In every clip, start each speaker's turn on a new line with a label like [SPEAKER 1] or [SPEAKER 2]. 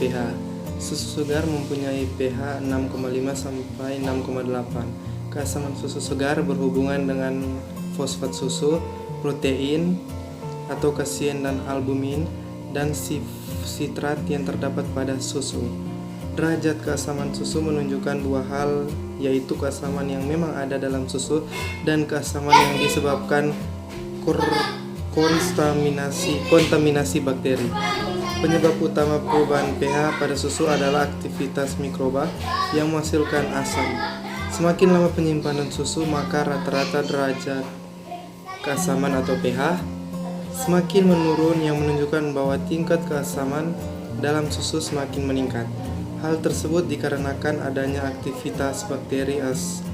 [SPEAKER 1] pH. Susu segar mempunyai pH 6,5 sampai 6,8. Keasaman susu segar berhubungan dengan fosfat susu, protein atau kasein dan albumin, dan sitrat yang terdapat pada susu. Derajat keasaman susu menunjukkan dua hal, yaitu keasaman yang memang ada dalam susu dan keasaman yang disebabkan kontaminasi bakteri. Penyebab utama perubahan pH pada susu adalah aktivitas mikroba yang menghasilkan asam. Semakin lama penyimpanan susu, maka rata-rata derajat keasaman atau pH semakin menurun, yang menunjukkan bahwa tingkat keasaman dalam susu semakin meningkat. Hal tersebut dikarenakan adanya aktivitas bakteri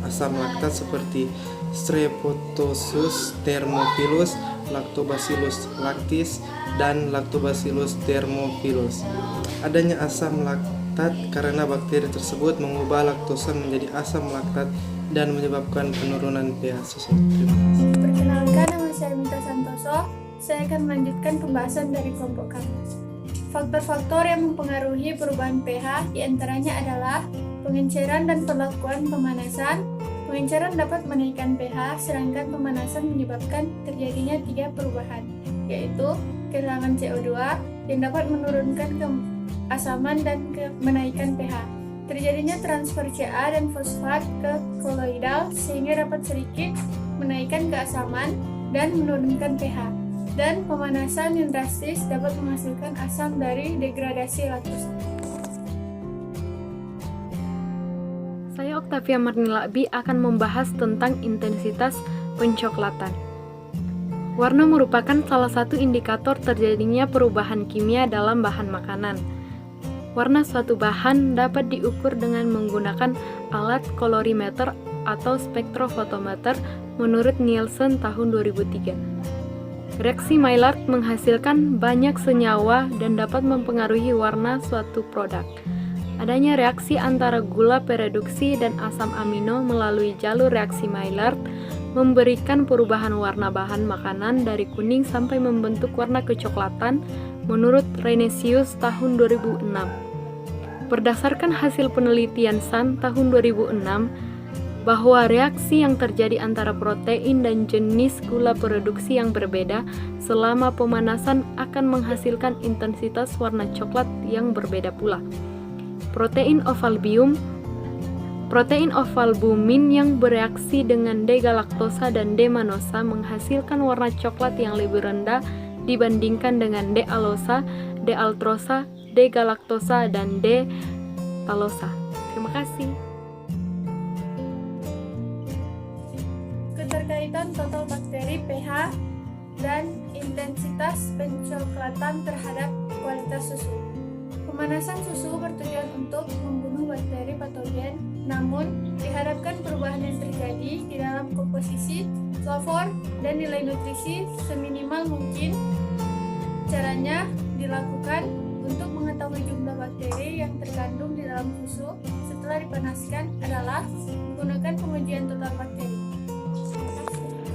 [SPEAKER 1] asam laktat seperti Streptococcus thermophilus, Lactobacillus lactis, dan Lactobacillus thermophilus. Adanya asam laktat karena bakteri tersebut mengubah laktosa menjadi asam laktat dan menyebabkan penurunan pH susu. Terima kasih.
[SPEAKER 2] Perkenalkan, nama saya Mita Santoso. Saya akan melanjutkan pembahasan dari kelompok kami. Faktor-faktor yang mempengaruhi perubahan pH diantaranya adalah pengenceran dan perlakuan pemanasan. Pengenceran dapat menaikkan pH, sedangkan pemanasan menyebabkan terjadinya 3 perubahan, yaitu kehilangan CO2 yang dapat menurunkan keasaman dan menaikkan pH. Terjadinya transfer Ca dan fosfat ke koloidal sehingga dapat sedikit menaikkan keasaman dan menurunkan pH. Dan pemanasan yang drastis dapat menghasilkan asam dari degradasi laktosa.
[SPEAKER 3] Saya Octavia Marnilakbi akan membahas tentang intensitas pencoklatan. Warna merupakan salah satu indikator terjadinya perubahan kimia dalam bahan makanan. Warna suatu bahan dapat diukur dengan menggunakan alat kolorimeter atau spektrofotometer menurut Nielsen tahun 2003. Reaksi Maillard menghasilkan banyak senyawa dan dapat mempengaruhi warna suatu produk. Adanya reaksi antara gula pereduksi dan asam amino melalui jalur reaksi Maillard memberikan perubahan warna bahan makanan dari kuning sampai membentuk warna kecoklatan menurut Renesius tahun 2006. Berdasarkan hasil penelitian Sun tahun 2006, bahwa reaksi yang terjadi antara protein dan jenis gula pereduksi yang berbeda selama pemanasan akan menghasilkan intensitas warna coklat yang berbeda pula. Protein ovalbumin yang bereaksi dengan D-galaktosa dan D-manosa menghasilkan warna coklat yang lebih rendah dibandingkan dengan D-alosa, D-altrosa, D-galaktosa, dan D-talosa. Terima kasih.
[SPEAKER 2] Keterkaitan total bakteri pH dan intensitas pencoklatan terhadap kualitas susu. Pemanasan susu bertujuan untuk membunuh bakteri patogen, namun diharapkan perubahan yang terjadi di dalam komposisi, flavor, dan nilai nutrisi seminimal mungkin. Caranya dilakukan untuk mengetahui jumlah bakteri yang terkandung di dalam susu setelah dipanaskan adalah menggunakan pengujian total bakteri.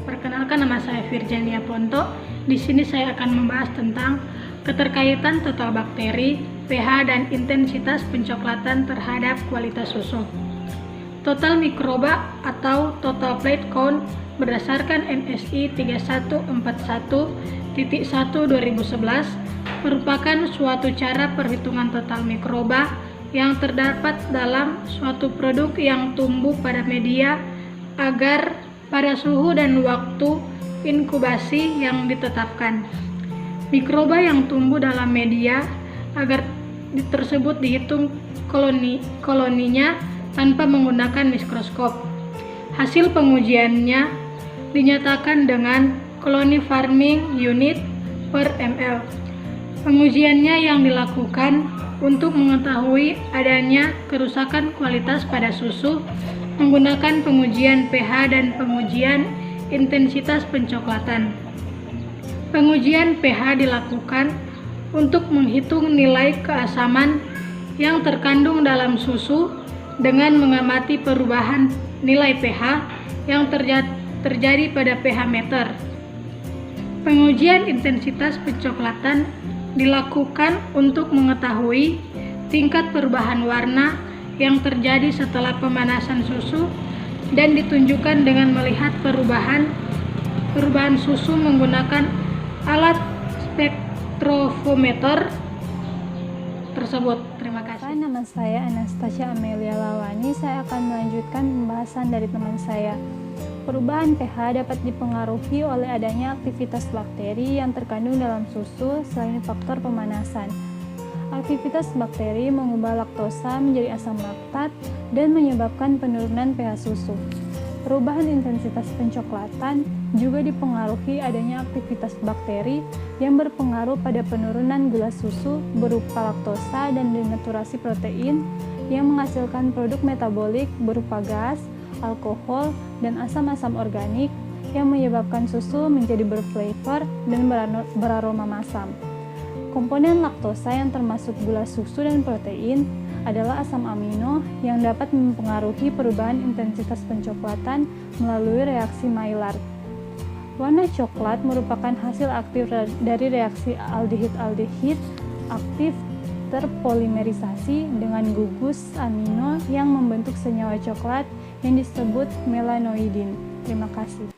[SPEAKER 4] Perkenalkan, nama saya Virginia Ponto. Di sini saya akan membahas tentang keterkaitan total bakteri, pH, dan intensitas pencoklatan terhadap kualitas susu. Total mikroba atau total plate count berdasarkan NSI 3141.1/2011 merupakan suatu cara perhitungan total mikroba yang terdapat dalam suatu produk yang tumbuh pada media agar pada suhu dan waktu inkubasi yang ditetapkan. Mikroba yang tumbuh dalam media agar tersebut dihitung koloninya tanpa menggunakan mikroskop. Hasil pengujiannya dinyatakan dengan colony farming unit per ml. Pengujiannya yang dilakukan untuk mengetahui adanya kerusakan kualitas pada susu menggunakan pengujian pH dan pengujian intensitas pencoklatan. Pengujian pH dilakukan untuk menghitung nilai keasaman yang terkandung dalam susu dengan mengamati perubahan nilai pH yang terjadi pada pH meter. Pengujian intensitas pencoklatan dilakukan untuk mengetahui tingkat perubahan warna yang terjadi setelah pemanasan susu dan ditunjukkan dengan melihat perubahan susu menggunakan alat spektrofometer tersebut. Terima kasih.
[SPEAKER 5] Nama saya Anastasia Amelia Lawani. Saya akan melanjutkan pembahasan dari teman saya. Perubahan pH dapat dipengaruhi oleh adanya aktivitas bakteri yang terkandung dalam susu selain faktor pemanasan. Aktivitas bakteri mengubah laktosa menjadi asam laktat dan menyebabkan penurunan pH susu. Perubahan intensitas pencoklatan juga dipengaruhi adanya aktivitas bakteri yang berpengaruh pada penurunan gula susu berupa laktosa dan denaturasi protein yang menghasilkan produk metabolik berupa gas, alkohol, dan asam-asam organik yang menyebabkan susu menjadi berflavor dan beraroma masam. Komponen laktosa yang termasuk gula susu dan protein adalah asam amino yang dapat mempengaruhi perubahan intensitas pencoklatan melalui reaksi Maillard. Warna coklat merupakan hasil aktif dari reaksi aldehid-aldehid aktif terpolimerisasi dengan gugus amino yang membentuk senyawa coklat yang disebut melanoidin. Terima kasih.